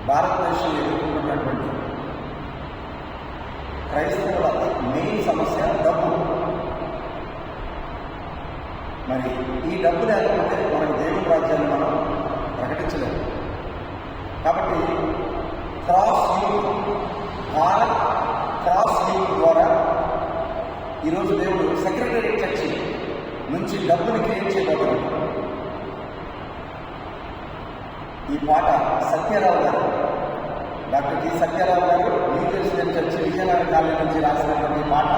భారతదేశంలో ఎదుర్కొన్నటువంటి క్రైస్తవుల మెయిన్ సమస్య డబ్బు. మరి ఈ డబ్బు లేకపోతే మనకు దేవుని రాజ్యాన్ని మనం ప్రకటించలేము. కాబట్టి క్రాస్ యూత్ ద్వారా ఈరోజు దేవుడు సెక్రటరీ చర్చి నుంచి డబ్బుని క్రియేట్ చేయబోతున్నాడు. ఈ పాట సత్యారావు గారు, డాక్టర్ టి సత్యారావు గారు new Christian church Vizianagaram college నుంచి రాసినటువంటి పాట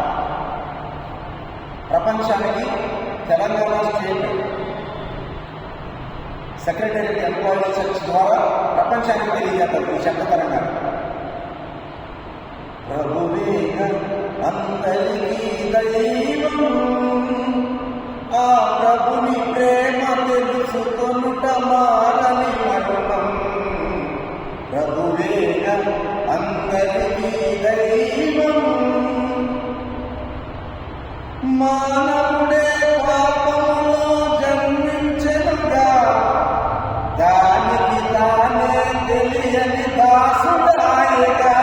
ప్రపంచానికి Telangana state secretary employees church ద్వారా ప్రపంచానికి తెలియజేస్తారు ఈ శబ్దపరంగా. ప్రభువే అందరికీ దైవం, ఆ ప్రభుని ప్రేమ తెలుసుకొనుట మారని మరణం. ప్రభువే అందరికీ దైవం, మానవుడే పాపములో జన్మించెనుగా, దానికి తానే తెలియని దాసుడాయగా.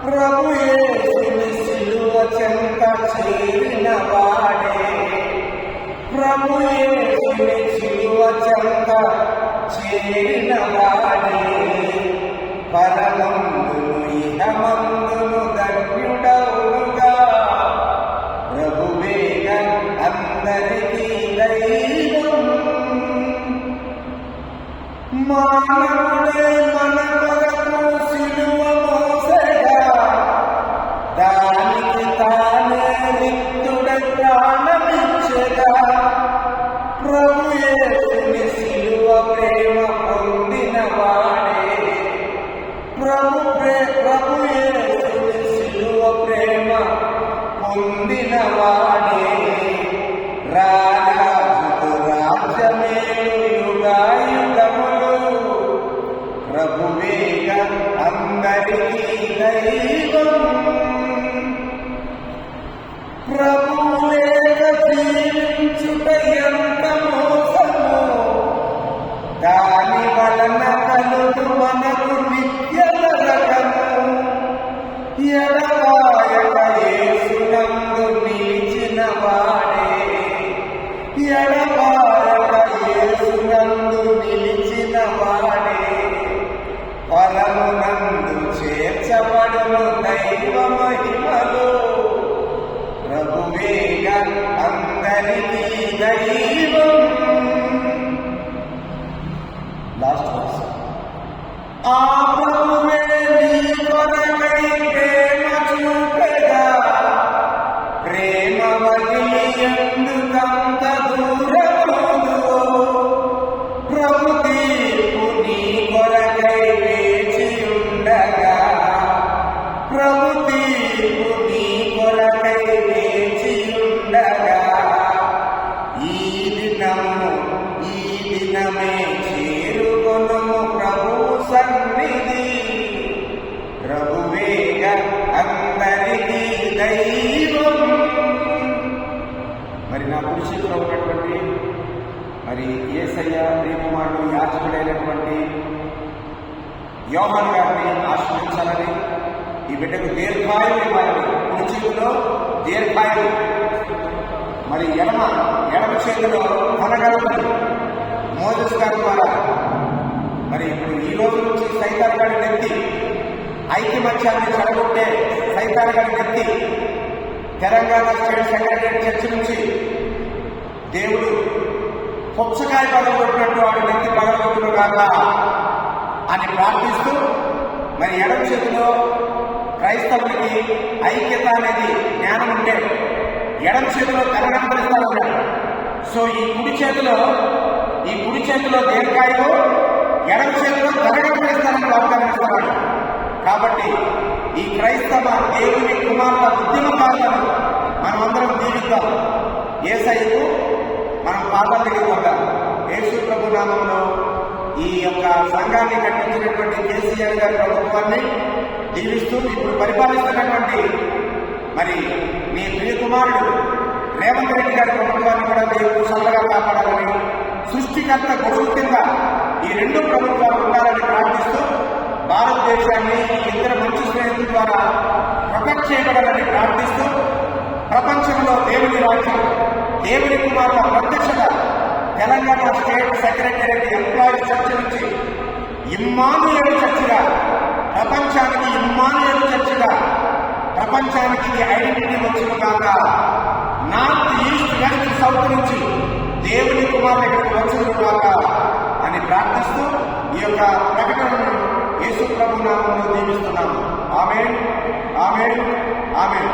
ప్రభు యేసుని సిలువ చెంత చేరిన వాడే, ప్రభు యేసుని సిలువ చెంత చేరిన వాడే, పరమందును ఇహమందును ధన్యుడవుగా. ప్రభువే అందరికీ దైవం, మానవుడే మన కొరకు సిలువ మోసగా, దానికి తానే రిక్తుడై ప్రాణమిచ్చగా. ప్రభు యేసుని సిలువ ప్రేమ పొందిన వాడే, ప్రభు యేసుని సిలువ ప్రేమ పొందిన వాడే, రాజు రాజ్యమేలు యుగాయుగములు. ప్రభువే అందరికీ దైవం, ప్రభువు లేక జీవించుట ఎంత మోసము, దాని వలన కలుగు మనకు నిత్య నరకము. ఎడబాయక యేసునందు నిలిచిన వాడే, ఎడబాయక యేసునందు నిలిచిన వాడే, పరమునందు చేర్చబడును దైవ మహిమలో. ప్రభువే అందరికీ దైవం. Last verse. ఆ ప్రభువే నీ కొరకై ప్రేమ చూపెగా, ప్రేమ వదిలి ఎందుకంత దూరములో. ప్రభు తీర్పు నీ కొరకై వేచి ఉండగా, ప్రభు తీర్పు నీ కొరకై వేచి ఉండగా. ఈ దినమే చేరుకొనుము ప్రభు సన్నిధి. ప్రభువే అందరికీ దైవం. మరి నా పురుషుల్లో ఉన్నటువంటి మరి యేసయ్య ప్రియకుమారుడు యాజకుడైనటువంటి యోహాను గారిని ఆశ్రయించాలని, ఈ బిడ్డకు దీర్ఘాయువు ఇవ్వాలని, పురుషుల్లో దీర్ఘాయువు. మరి ఎడమ చేతిలో కొనగలమని మోజెస్ గారి ద్వారా మరి ఇప్పుడు ఈ రోజు నుంచి సైతాన్ గారిని ఎత్తి ఐక్యమత్యాన్ని చెడగొట్టే సైతాన్ గారిని ఎత్తి తెలంగాణ స్టేట్ సెక్రటరీ చర్చి నుంచి దేవుడు పుచ్చకాయ పగలగొట్టినట్టు వాడు నెత్తి పగలగొట్టును కాదా అని ప్రార్థిస్తూ, మరి ఎడమ చేతిలో క్రైస్తవులకి ఐక్యత అనేది జ్ఞానం ఉంటే ఎడమ చేతిలో కనగంపరిస్తాను. సో ఈ కుడి చేతిలో దీర్ఘాయువు, ఎడమ చేతిలో కనగంపరిస్తానని వాగ్దానం ఇస్తున్నాడు. కాబట్టి ఈ క్రైస్తవ దేవుని కుమారుల ఉద్యమకారులను మనమందరం దీవిద్దాం. యేసయ్యకు మనం పాదాల దగ్గరికి వద్దాం. యేసు ప్రభు నామంలో ఈ యొక్క సంఘాన్ని కట్టించినటువంటి కేసీఆర్ గారి ప్రభుత్వాన్ని దీవిస్తూ ఇప్పుడు పరిపాలిస్తున్నటువంటి మరి మీ ప్రియ కుమారుడు రేవంత్ రెడ్డి గారి ప్రభుత్వాన్ని కూడా దేవుడు చల్లగా కాపాడాలని, సృష్టికర్త గొడుగు కింద ఈ రెండు ప్రభుత్వాలు ఉండాలని ప్రార్థిస్తూ భారతదేశాన్ని ఈ ఇద్దరు మంచి స్నేహితుల ద్వారా ప్రొటెక్ట్ చేయబడాలని ప్రార్థిస్తూ ప్రపంచంలో దేవుని రాజ్యం, దేవుని కుమారుల ప్రత్యక్షత తెలంగాణ స్టేట్ సెక్రటేరియట్ ఎంప్లాయీస్ చర్చ నుంచి ఇమ్మానుయేలు చర్చిగా, ప్రపంచానికి ఇమ్మానుయేలు చర్చిగా, ప్రపంచానికి ఇది ఐడెంటిటీ వచ్చిన కాక నార్త్ ఈస్ట్ వెస్ట్ సౌత్ నుంచి దేవుని కుమారులు ఇక్కడికి వచ్చిన కాక అని ప్రార్థిస్తూ ఈ యొక్క ప్రకటనను యేసు ప్రభు నామములో దీవిస్తున్నాము. ఆమేన్, ఆమేన్, ఆమేన్.